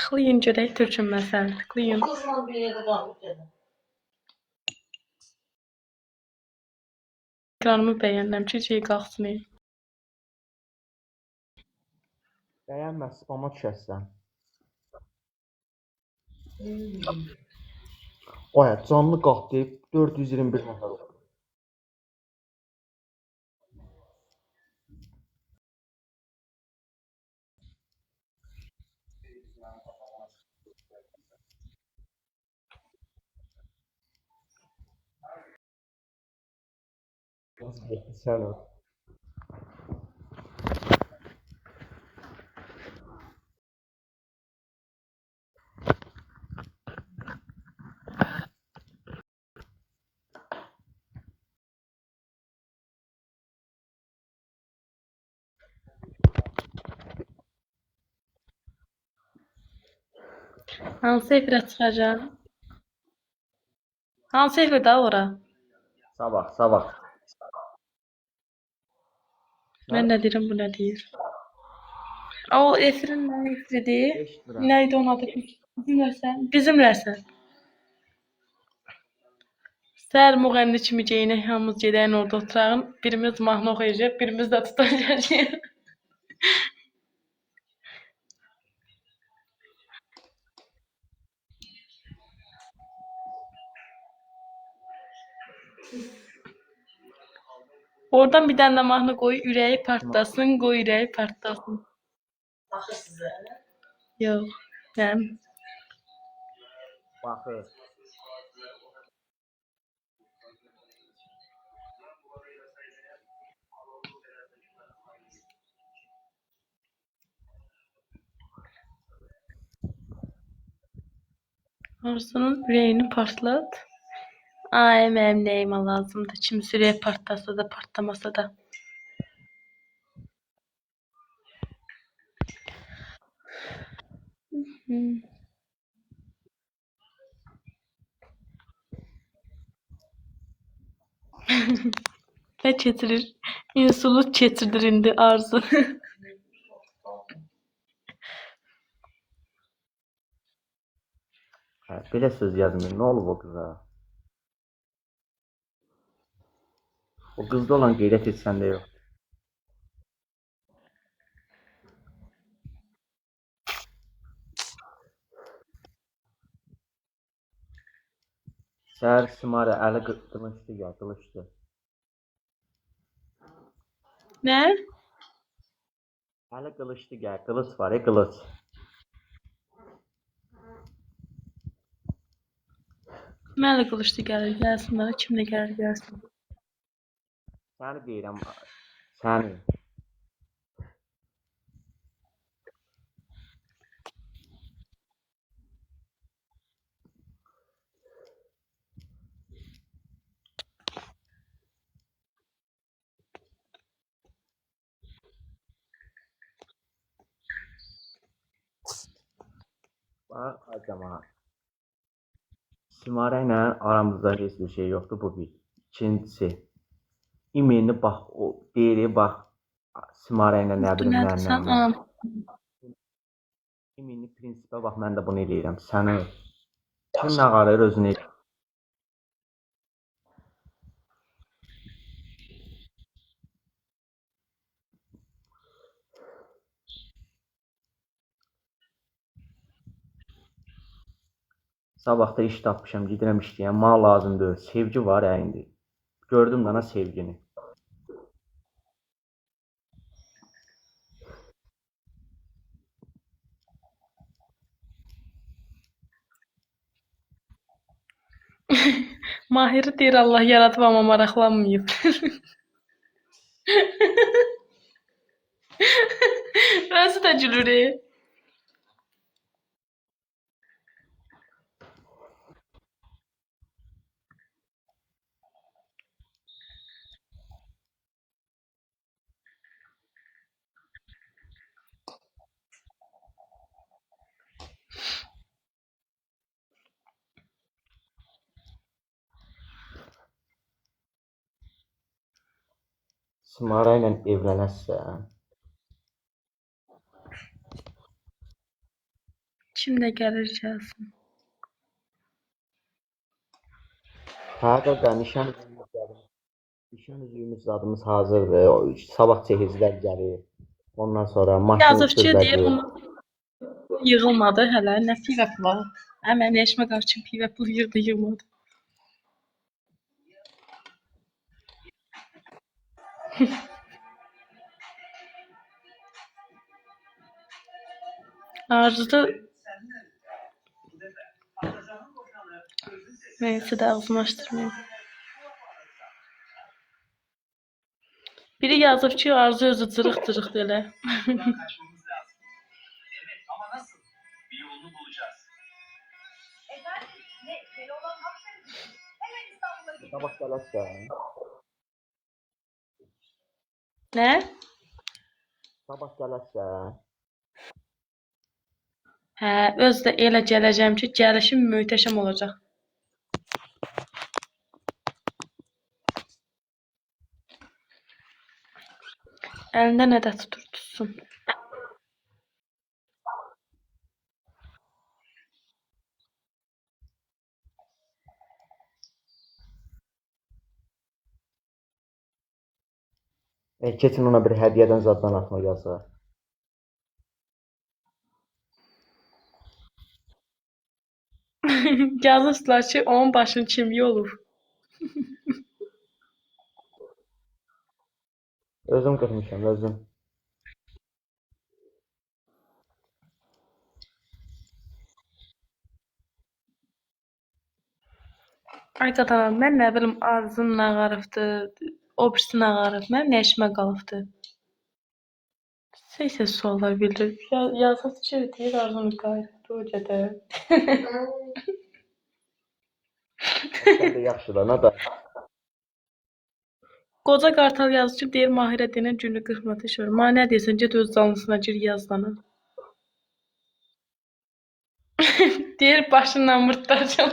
Tıklayın görək Türkün məsələni. Tıklayın. Kızla bir yerdə qalıb gedə. Ekranımı bəyənirəm ki, şey qalxsın. Bəyənmə, spama düşərsən. Oya, canlı qalx deyib 421 nəfər oldu. Sən ol. Hansı efirə çıxacaq? Hansı efirdə ora? Sabah. Mən nə deyirəm, bu nə deyir? O efirin nə efiridir? Eşitmirəm. Nəydi onun adı? Bizimləsən? Bizimləsən. Səhər müğənni kimi geyinək, hamımız gedəyin orada oturağın. Birimiz mahnı oxuyacaq, birimiz də tutacaq. Oradan bir dənə də mahnı qoy, ürəyi partlasın, qoy ürəyi partlasın. Baxır sizə. Yox, mən. Baxır. Arzu'nun ürəyini partlat. Ay, mənim nəyimə lazımdır. Kimisi ürəyi partlasa da, partlamasa da. Ne keçirir? İnsulut keçirdir indi Arzu. Belə söz yazmır. Nə olub o qıza? O qızda olan qeyrət heç səndə yox. Səhər Simara əli qılıçdı ya, qılıçdı. Nə? Əli qılıçdı ya, qılıç var ya, qılıç. Mənə qılıçlı gəlir, gəlsin mənə. Kim də gəlir, gəlsin. Səni deyirəm, səni. Bax, acama. Simara ilə aramızda heç bir şey yoxdur, bu bir. İkincisi, imenini bax, o deyir, bax, Simara ilə nə bilim, mənlə. İmenini prinsipə bax, mən də bunu eləyirəm. Səni kim nə qarayır özünü eləyir. Sabah da iş tapmışam, gedirəm işləyəm, mal lazımdır, sevgi var indi. Gördüm dana sevgini. Mahiri deyir Allah yaratıb amma maraqlanmayıb. Özü də gülür. Simara ilə evlənəsən. Kim də gəlir gəlsin. Qaqa, nişan üzüyümüz zadımız hazırdır. Sabah çəkicilər gəlir. Ondan sonra maşın Yazıqçı deyə sürbəci. yığılmadı hələ. Nə pivə pula. Mənim yaşıma qarşı pivə pul yığılmadı. Arzuda neyse də ağzımı açdırmayayım. Biri yazıb ki, Arzu özü cırıq-cırıq elə. Kaçmamız lazım. Evet ama nasıl? Bir yolunu bulacağız. Efendim, beni olan hapsedin. Hemen İstanbul'a gidin. Sabah gələrsən. Nə? Sabah gələrsən. Hə, öz də elə gələcəm ki, gəlişim möhtəşəm olacaq. Əlində nə də tutur tutsun. Keçin ona bir hədiyyədən zaddan atma yazsa. Yazıblar ki, onun başını çimdiyi olur. Özüm qırmışam, özüm. Ay qadana, mən nə bilim Arzun nağarıbdı, o birisi nağarıb, mənim nə işimə qalıbdı. Seysə suallar bildir. Yazıb ki, deyir Arzun qayıtdı o gədə. Sən də yaxşıdır, nə da. Qoca qartal yazıb ki, deyir Mahirə denən günlük 40 manat iş var. Ma nə deyirsən, get öz canlısına gir yazdana. Deyir başından mırtdacam.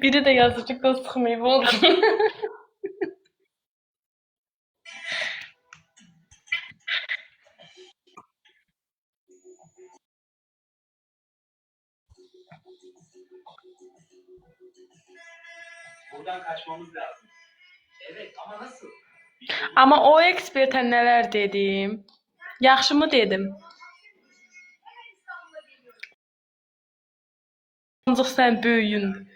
Biri de yazdı ki, göz sıxmayıb oldu. Buradan kaçmamız lazım. Evet ama nasıl? Bir yolunu Amma o ekspertə nələr dedim? Yaxşı mı dedim? Ancaq sən böyüyün.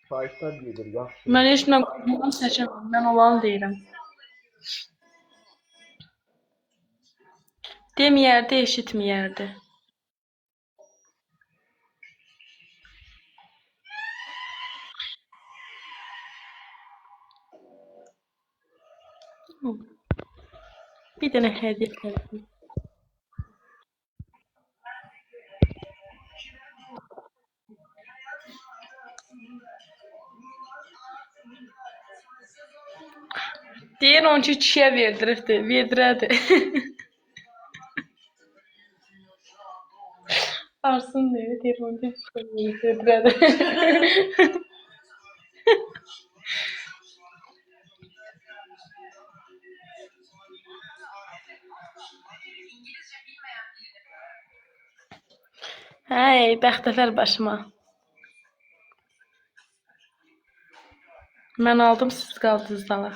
Sayışlar gedir, yaxşı. Mən heç nə qorxmam, seçəməm. Mən olanı deyirəm. Deməyərdi, eşitməyərdi. Bir dənə hədiyyə gəldi. Deyir onu ki, kişiyə verdiribdi, verdirədi. Arsın deyir onu ki, kişiyə verdirədi. Hey, bəxtəvər başıma. Mən aldım, siz qaldınız dala.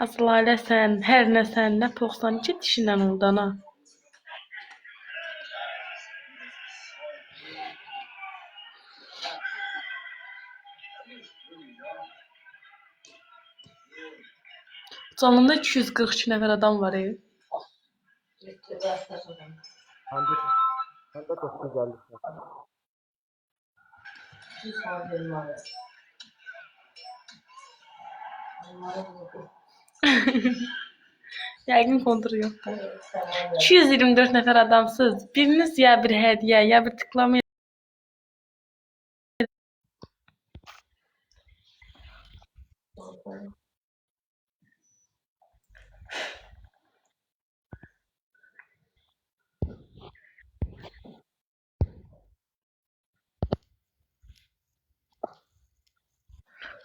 Asıl ailə sən, hər nə sən, nə poxsan, iki dişindən oldu ana. Canımda 242 nəfər adam var. Bitti, biraz da sonra. Məndə 950. Bir sonra benim var. Onlara buldu. Yəqin konturu yox da. 224 nəfər adamsız. Biriniz ya bir hədiyyə, ya bir tıklama.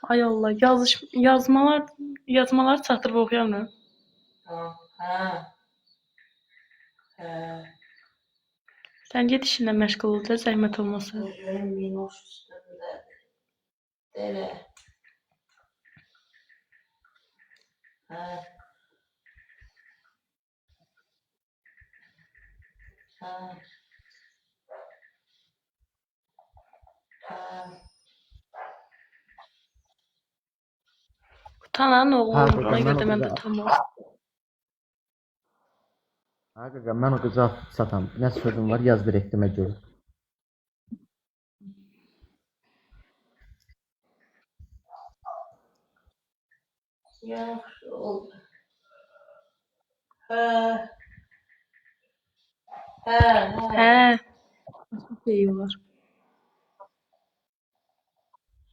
Ay Allah, yazmalar çatırıb oxuyamıram. Ha. Sən get işinlə məşğul ol da, zəhmət olmasa. Gözümün minnoş üstündə. Dele. Ha. Ha. Ha. Utanan oğlu Ha, olduğuna qızım, görə mən də o mən də qıza... utanmıram. Ha, qızım, mən o qıza satam. Nə sözüm var, yaz direktimə görür. Yaxşı oldu. Ha. Ha. Ha. Hə, çox şey var.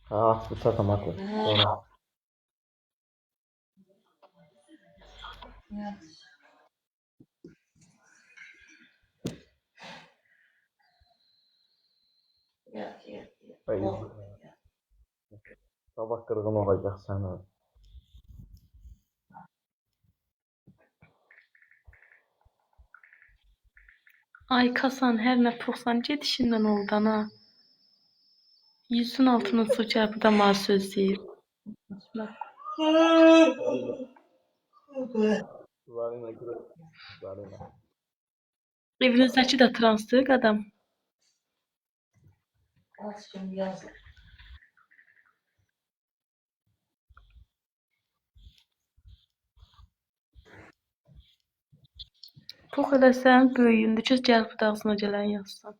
Ha, atlı satam, atlı. Sonra. Yaxşı. Yat. Ay, sabah qırğın olacaq sən o. Ay Kasan, hər nə puxsan, get işindən oldan ha. Yüzün altına su gəlib da mənə söz deyir. Varına görə. Varına. Evinizdəki də transdır qadam. Az şimdi yaz. Pux eləsən, böyüyündü ki, gəlib də ağzına gələn yazsan.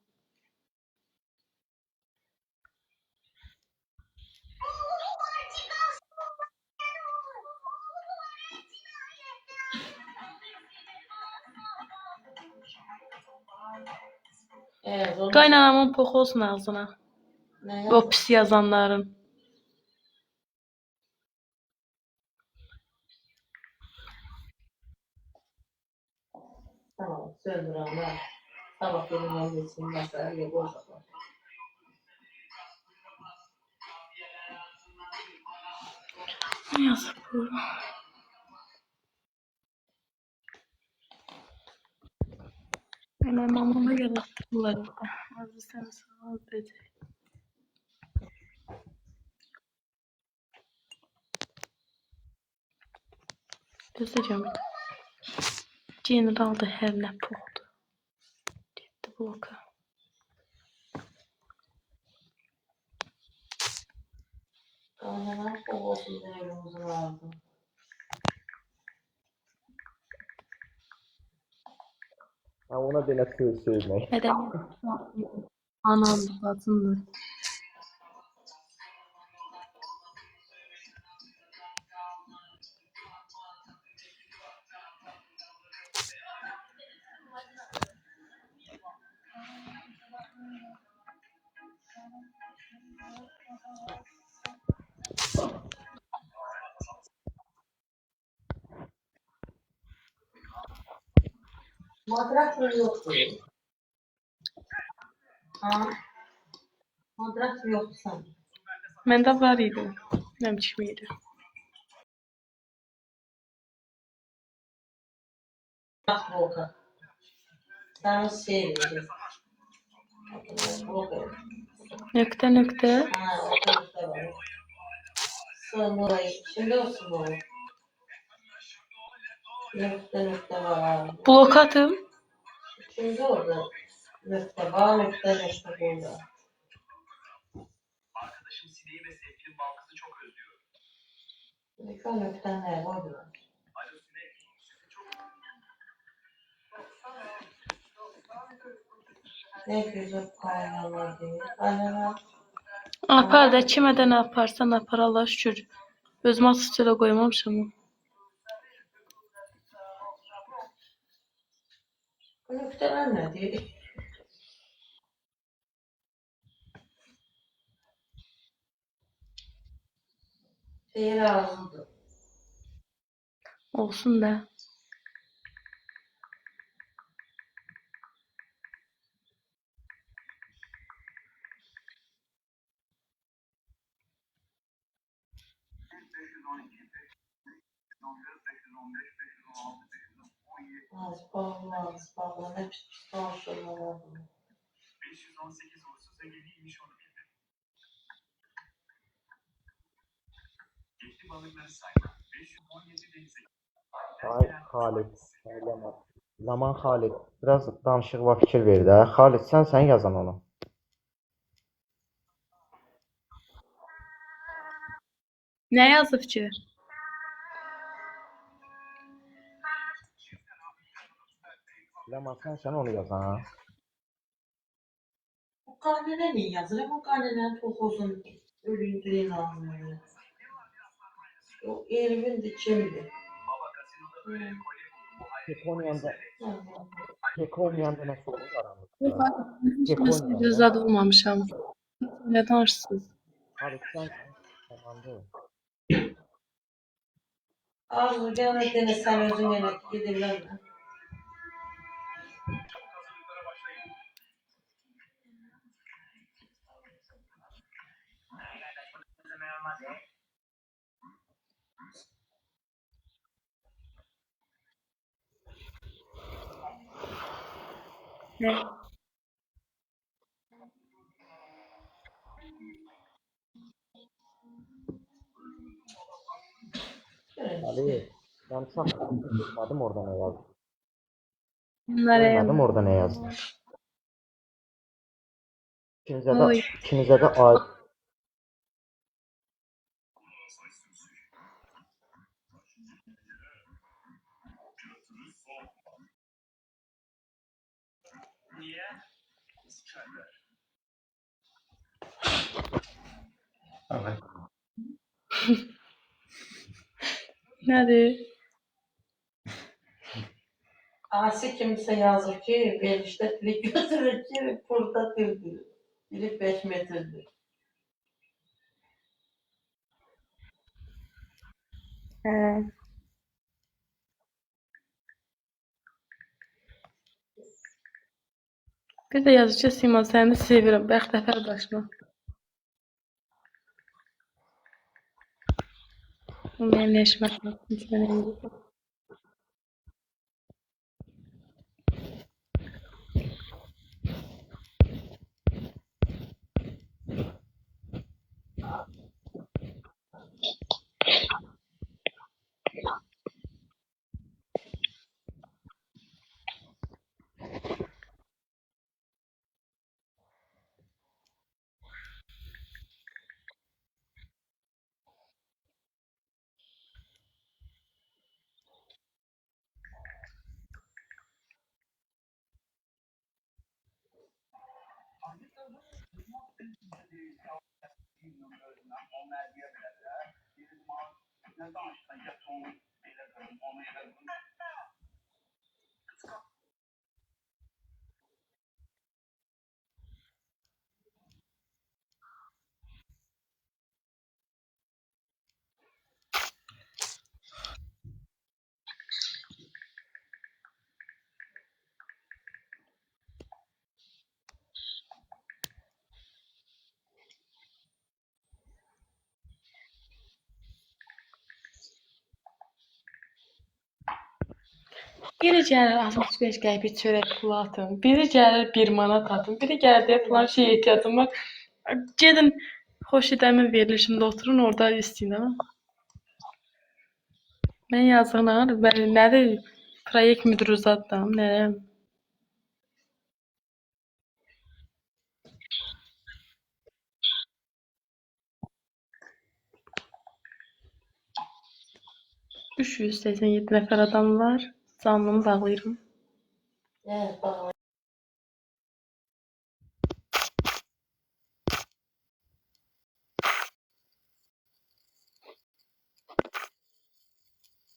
Evet, onu... Qaynanamın poxu olsun ağzına. Ne O pis yazanların. Tamam, söndürəm mən. Sabah elimdən geçsin, məsələyə qoyacaqlar. Ne yazıb bu? Hemen mamama yalattırırlar orada. Azı seni sağ ol dedi. Gözleyeceğim. Generalda her ne puxdu. Getdi bloka. Qaynanam olsun evimizin vardı. Ha, ona belə söz söymək. Mədəniyyət anamdır, bacımdır. Madrasın yoktur. Ha? Madrasın yoktu sen. Məndə var idi. Ne biçim idi. Bak Volkan. Sana şey vereceğiz. Volkan. Nöqtə nöqtə. Ha, otobüste var. Sonra şimdi olsun bu. Nokta var. Blok atım. Şimdi orada nokta var, nokta burada. Arkadaşım Sineği ve sevgilim Balkız'ı çok özlüyorum. Nokta ne var? Alo Sinek, sesi çok... Ne güzel kaynalar değil. Kaynalar. Apar da kimə də nə aparsan apar, Allah şükür. Özümə atışçıla qoymamışam. Bu noktalar ne değil? Deyir ağzıdır. Olsun da. Az bağlı. Hepsi soruşturmalar. 518 uğursuza yeniymiş onu bildi. Geçti balıkları sayma. 517 denize. Ay Xalid, eləmə. Zaman Xalid, biraz danışığa fikir ver də. Xalid, sən yazan onu. Ne yazıb ki? Ləman, sən onu yazan ha. Bu karneler niye yazılır? Bu karneler çok uzun. Ölüydüğün anlamında. O erimin de kimdi? Baba kasinoda böyle kolye buldu. Bu hayret. Tek olmayanda, tek olmayanda nəsə olur aramızda. Hiç Tek mesela olmayanda. göz adı olmamışam. Ne danışsınız? Xalid, sən tamamdır. Arzu gelmediğinde sen özün yemek gidirler mi? Hazırlıklara başlayın. Ne? Xalid, mən çox bilmədim orada nə yazdım. Bunları Görmədim orada nə yazdım. Oy. İkinizə də ay. Niye? Sıçarlar. Evet. Nedir? Asi kimse yazır ki belişte dili götürür ki burada dildir. Dili 5 metredir. He. Bir de yazıcı Sima seni seviyorum. Bəxtəfər başına. Bu benim yaşıma kalsın. Biri gəlir 65 qəpik çörək pulu atın. Biri gəlir 1 manat atın. Biri gəlir deyir falan şey ehtiyacım var. Gedin Xoşidəmin verilişində oturun orada istəyin ha. Mən yazıqlar, nədir? Proyekt müdürü zadım, nəyəm? Üç yüz 87 nəfər adam var. Canlımı bağlayıram. Evet, bağlı.